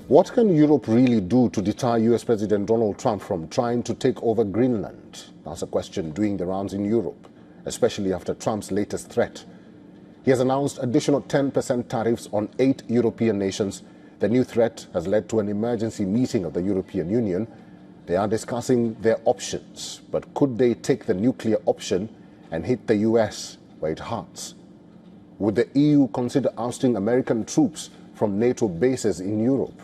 What can Europe really do to deter US President Donald Trump from trying to take over Greenland? That's a question doing the rounds in Europe, especially after Trump's latest threat. He has announced additional 10% tariffs on 8 European nations. The new threat has led to an emergency meeting of the European Union. They are discussing their options, but could they take the nuclear option and hit the US where it hurts? Would the EU consider ousting American troops from NATO bases in Europe?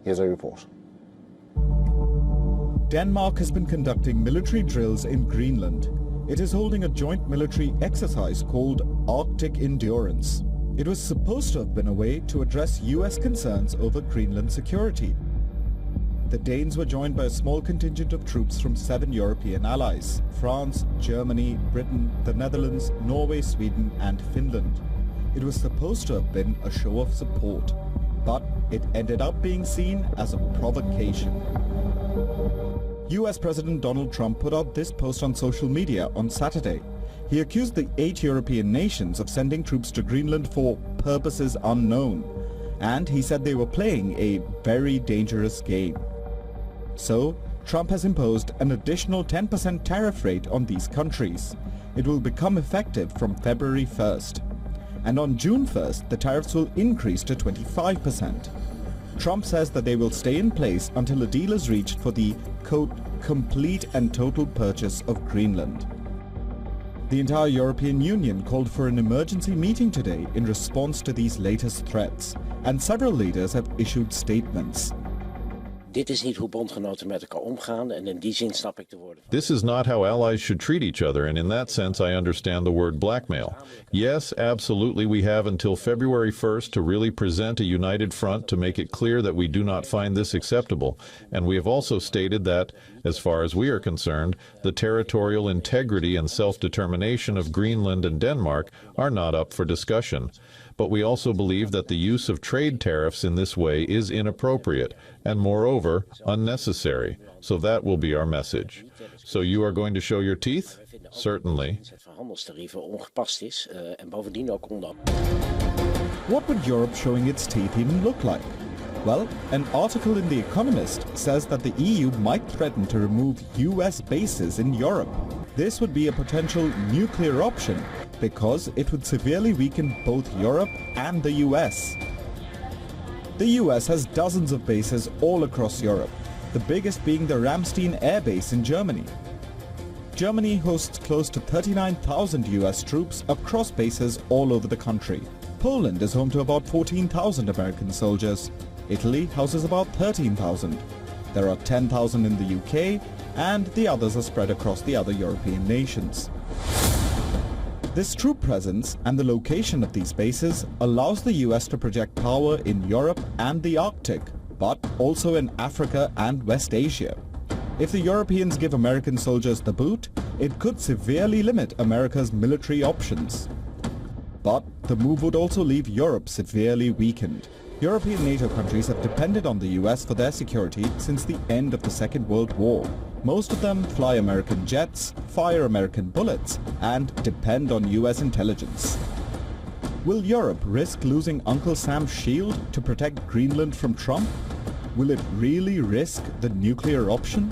Here's a report. Denmark has been conducting military drills in Greenland. It is holding a joint military exercise called Arctic Endurance. It was supposed to have been a way to address US concerns over Greenland security. The Danes were joined by a small contingent of troops from 7 European allies: France, Germany, Britain, the Netherlands, Norway, Sweden and Finland. It was supposed to have been a show of support, but it ended up being seen as a provocation. US President Donald Trump put out this post on social media on Saturday. He accused the 8 European nations of sending troops to Greenland for purposes unknown, and he said they were playing a very dangerous game. So, Trump has imposed an additional 10% tariff rate on these countries. It will become effective from February 1st. And on June 1st, the tariffs will increase to 25%. Trump says that they will stay in place until a deal is reached for the, quote, complete and total purchase of Greenland. The entire European Union called for an emergency meeting today in response to these latest threats, and several leaders have issued statements. Dit is niet hoe bondgenoten met elkaar omgaan en in die zin snap ik de woorden. This is not how allies should treat each other, and in that sense I understand the word blackmail. Yes, absolutely, we have until February 1st to really present a united front to make it clear that we do not find this acceptable. And we have also stated that, as far as we are concerned, the territorial integrity and self-determination of Greenland and Denmark are not up for discussion. But we also believe that the use of trade tariffs in this way is inappropriate and, moreover, unnecessary. So that will be our message. So you are going to show your teeth? Certainly. What would Europe showing its teeth even look like? Well, an article in The Economist says that the EU might threaten to remove US bases in Europe. This would be a potential nuclear option because it would severely weaken both Europe and the US. The US has dozens of bases all across Europe, the biggest being the Ramstein Air Base in Germany. Germany hosts close to 39,000 US troops across bases all over the country. Poland is home to about 14,000 American soldiers. Italy houses about 13,000. There are 10,000 in the UK, and the others are spread across the other European nations. This troop presence and the location of these bases allows the US to project power in Europe and the Arctic, but also in Africa and West Asia. If the Europeans give American soldiers the boot, it could severely limit America's military options. But the move would also leave Europe severely weakened. European NATO countries have depended on the US for their security since the end of the Second World War. Most of them fly American jets, fire American bullets, and depend on US intelligence. Will Europe risk losing Uncle Sam's shield to protect Greenland from Trump? Will it really risk the nuclear option?